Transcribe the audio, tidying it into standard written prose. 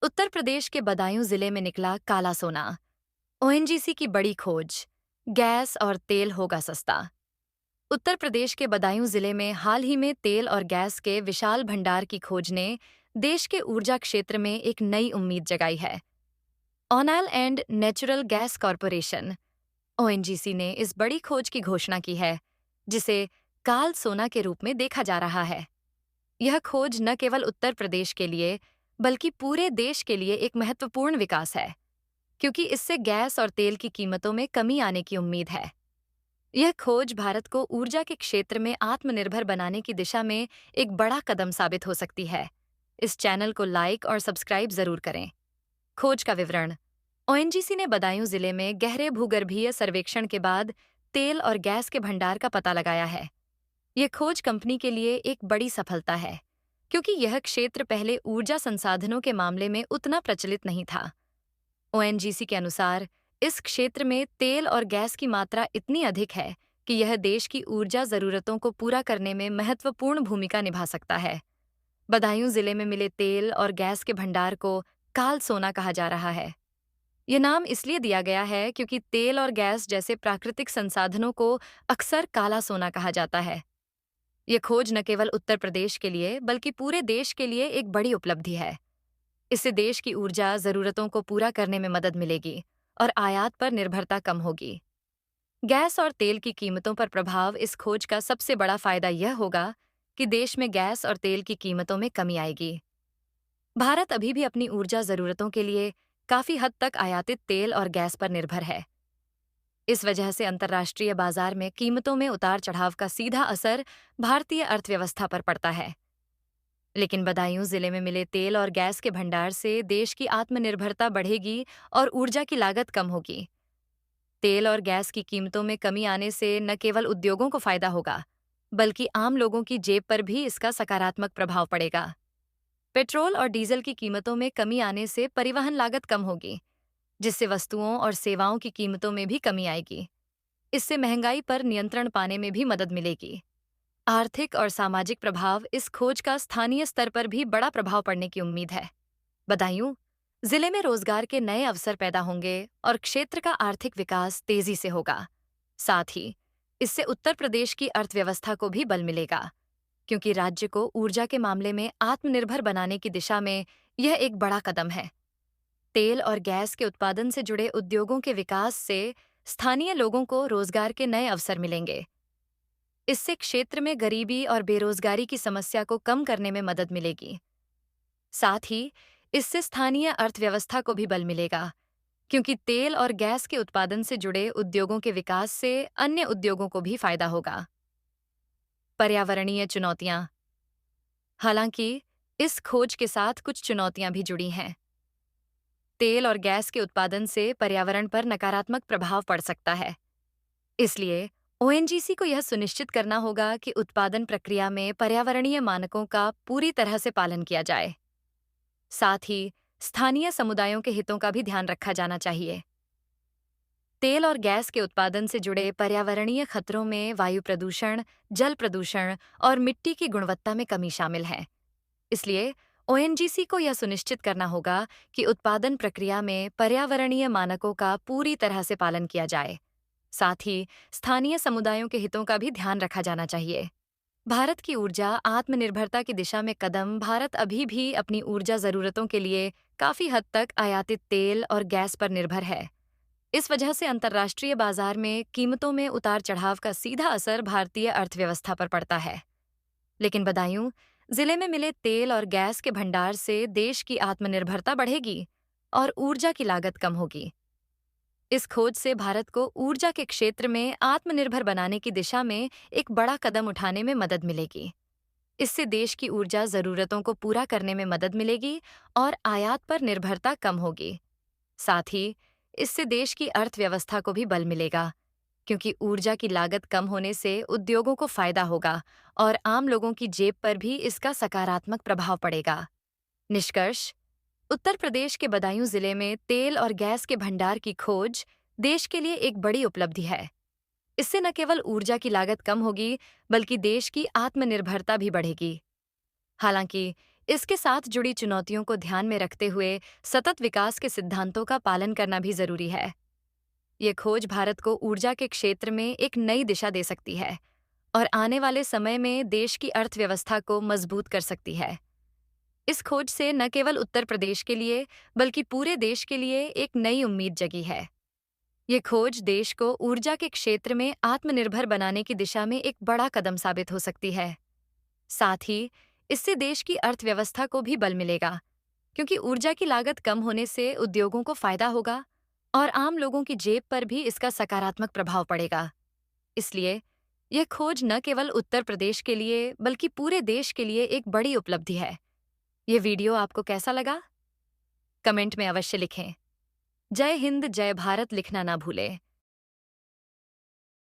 उत्तर प्रदेश के बदायूं जिले में निकला काला सोना। ओएनजीसी की बड़ी खोज। गैस और तेल होगा सस्ता। उत्तर प्रदेश के बदायूं जिले में हाल ही में तेल और गैस के विशाल भंडार की खोज ने देश के ऊर्जा क्षेत्र में एक नई उम्मीद जगाई है। Oil and natural gas corporation ONGC ने इस बड़ी खोज की घोषणा की है, जिसे काल सोना के रूप में देखा जा रहा है। यह खोज न केवल उत्तर प्रदेश के लिए बल्कि पूरे देश के लिए एक महत्वपूर्ण विकास है, क्योंकि इससे गैस और तेल की कीमतों में कमी आने की उम्मीद है। यह खोज भारत को ऊर्जा के क्षेत्र में आत्मनिर्भर बनाने की दिशा में एक बड़ा कदम साबित हो सकती है। इस चैनल को लाइक और सब्सक्राइब जरूर करें। खोज का विवरण। ओएनजीसी ने बदायूं जिले में गहरे भूगर्भीय सर्वेक्षण के बाद तेल और गैस के भंडार का पता लगाया है। यह खोज कंपनी के लिए एक बड़ी सफलता है, क्योंकि यह क्षेत्र पहले ऊर्जा संसाधनों के मामले में उतना प्रचलित नहीं था। ओएनजीसी के अनुसार इस क्षेत्र में तेल और गैस की मात्रा इतनी अधिक है कि यह देश की ऊर्जा जरूरतों को पूरा करने में महत्वपूर्ण भूमिका निभा सकता है। बदायूं जिले में मिले तेल और गैस के भंडार को काल सोना कहा जा रहा है। यह नाम इसलिए दिया गया है क्योंकि तेल और गैस जैसे प्राकृतिक संसाधनों को अक्सर काला सोना कहा जाता है। यह खोज न केवल उत्तर प्रदेश के लिए बल्कि पूरे देश के लिए एक बड़ी उपलब्धि है। इससे देश की ऊर्जा जरूरतों को पूरा करने में मदद मिलेगी और आयात पर निर्भरता कम होगी। गैस और तेल की कीमतों पर प्रभाव। इस खोज का सबसे बड़ा फायदा यह होगा कि देश में गैस और तेल की कीमतों में कमी आएगी। भारत अभी भी अपनी ऊर्जा जरूरतों के लिए काफी हद तक आयातित तेल और गैस पर निर्भर है। इस वजह से अंतर्राष्ट्रीय बाजार में कीमतों में उतार चढ़ाव का सीधा असर भारतीय अर्थव्यवस्था पर पड़ता है। लेकिन बदायूं जिले में मिले तेल और गैस के भंडार से देश की आत्मनिर्भरता बढ़ेगी और ऊर्जा की लागत कम होगी। तेल और गैस की कीमतों में कमी आने से न केवल उद्योगों को फायदा होगा, बल्कि आम लोगों की जेब पर भी इसका सकारात्मक प्रभाव पड़ेगा। पेट्रोल और डीजल की कीमतों में कमी आने से परिवहन लागत कम होगी, जिससे वस्तुओं और सेवाओं की कीमतों में भी कमी आएगी। इससे महंगाई पर नियंत्रण पाने में भी मदद मिलेगी। आर्थिक और सामाजिक प्रभाव। इस खोज का स्थानीय स्तर पर भी बड़ा प्रभाव पड़ने की उम्मीद है। बदायूं जिले में रोजगार के नए अवसर पैदा होंगे और क्षेत्र का आर्थिक विकास तेजी से होगा। साथ ही इससे उत्तर प्रदेश की अर्थव्यवस्था को भी बल मिलेगा, क्योंकि राज्य को ऊर्जा के मामले में आत्मनिर्भर बनाने की दिशा में यह एक बड़ा कदम है। तेल और गैस के उत्पादन से जुड़े उद्योगों के विकास से स्थानीय लोगों को रोजगार के नए अवसर मिलेंगे। इससे क्षेत्र में गरीबी और बेरोजगारी की समस्या को कम करने में मदद मिलेगी। साथ ही इससे स्थानीय अर्थव्यवस्था को भी बल मिलेगा, क्योंकि तेल और गैस के उत्पादन से जुड़े उद्योगों के विकास से अन्य उद्योगों को भी फायदा होगा। पर्यावरणीय चुनौतियां। हालांकि इस खोज के साथ कुछ चुनौतियां भी जुड़ी हैं। तेल और गैस के उत्पादन से पर्यावरण पर नकारात्मक प्रभाव पड़ सकता है। इसलिए ओएनजीसी को यह सुनिश्चित करना होगा कि उत्पादन प्रक्रिया में पर्यावरणीय मानकों का पूरी तरह से पालन किया जाए। साथ ही स्थानीय समुदायों के हितों का भी ध्यान रखा जाना चाहिए। तेल और गैस के उत्पादन से जुड़े पर्यावरणीय खतरों में वायु प्रदूषण, जल प्रदूषण और मिट्टी की गुणवत्ता में कमी शामिल है। इसलिए ओएनजीसी को यह सुनिश्चित करना होगा कि उत्पादन प्रक्रिया में पर्यावरणीय मानकों का पूरी तरह से पालन किया जाए। साथ ही स्थानीय समुदायों के हितों का भी ध्यान रखा जाना चाहिए। भारत की ऊर्जा आत्मनिर्भरता की दिशा में कदम। भारत अभी भी अपनी ऊर्जा जरूरतों के लिए काफी हद तक आयातित तेल और गैस पर निर्भर है। इस वजह से अंतर्राष्ट्रीय बाजार में कीमतों में उतार चढ़ाव का सीधा असर भारतीय अर्थव्यवस्था पर पड़ता है। लेकिन बदायूं जिले में मिले तेल और गैस के भंडार से देश की आत्मनिर्भरता बढ़ेगी और ऊर्जा की लागत कम होगी। इस खोज से भारत को ऊर्जा के क्षेत्र में आत्मनिर्भर बनाने की दिशा में एक बड़ा कदम उठाने में मदद मिलेगी। इससे देश की ऊर्जा जरूरतों को पूरा करने में मदद मिलेगी और आयात पर निर्भरता कम होगी। साथ ही इससे देश की अर्थव्यवस्था को भी बल मिलेगा, क्योंकि ऊर्जा की लागत कम होने से उद्योगों को फायदा होगा और आम लोगों की जेब पर भी इसका सकारात्मक प्रभाव पड़ेगा। निष्कर्ष। उत्तर प्रदेश के बदायूं जिले में तेल और गैस के भंडार की खोज देश के लिए एक बड़ी उपलब्धि है। इससे न केवल ऊर्जा की लागत कम होगी, बल्कि देश की आत्मनिर्भरता भी बढ़ेगी। हालांकि इसके साथ जुड़ी चुनौतियों को ध्यान में रखते हुए सतत विकास के सिद्धांतों का पालन करना भी जरूरी है। ये खोज भारत को ऊर्जा के क्षेत्र में एक नई दिशा दे सकती है और आने वाले समय में देश की अर्थव्यवस्था को मजबूत कर सकती है। इस खोज से न केवल उत्तर प्रदेश के लिए बल्कि पूरे देश के लिए एक नई उम्मीद जगी है। ये खोज देश को ऊर्जा के क्षेत्र में आत्मनिर्भर बनाने की दिशा में एक बड़ा कदम साबित हो सकती है। साथ ही इससे देश की अर्थव्यवस्था को भी बल मिलेगा, क्योंकि ऊर्जा की लागत कम होने से उद्योगों को फायदा होगा और आम लोगों की जेब पर भी इसका सकारात्मक प्रभाव पड़ेगा। इसलिए यह खोज न केवल उत्तर प्रदेश के लिए बल्कि पूरे देश के लिए एक बड़ी उपलब्धि है। ये वीडियो आपको कैसा लगा? कमेंट में अवश्य लिखें। जय हिंद, जय भारत लिखना ना भूलें।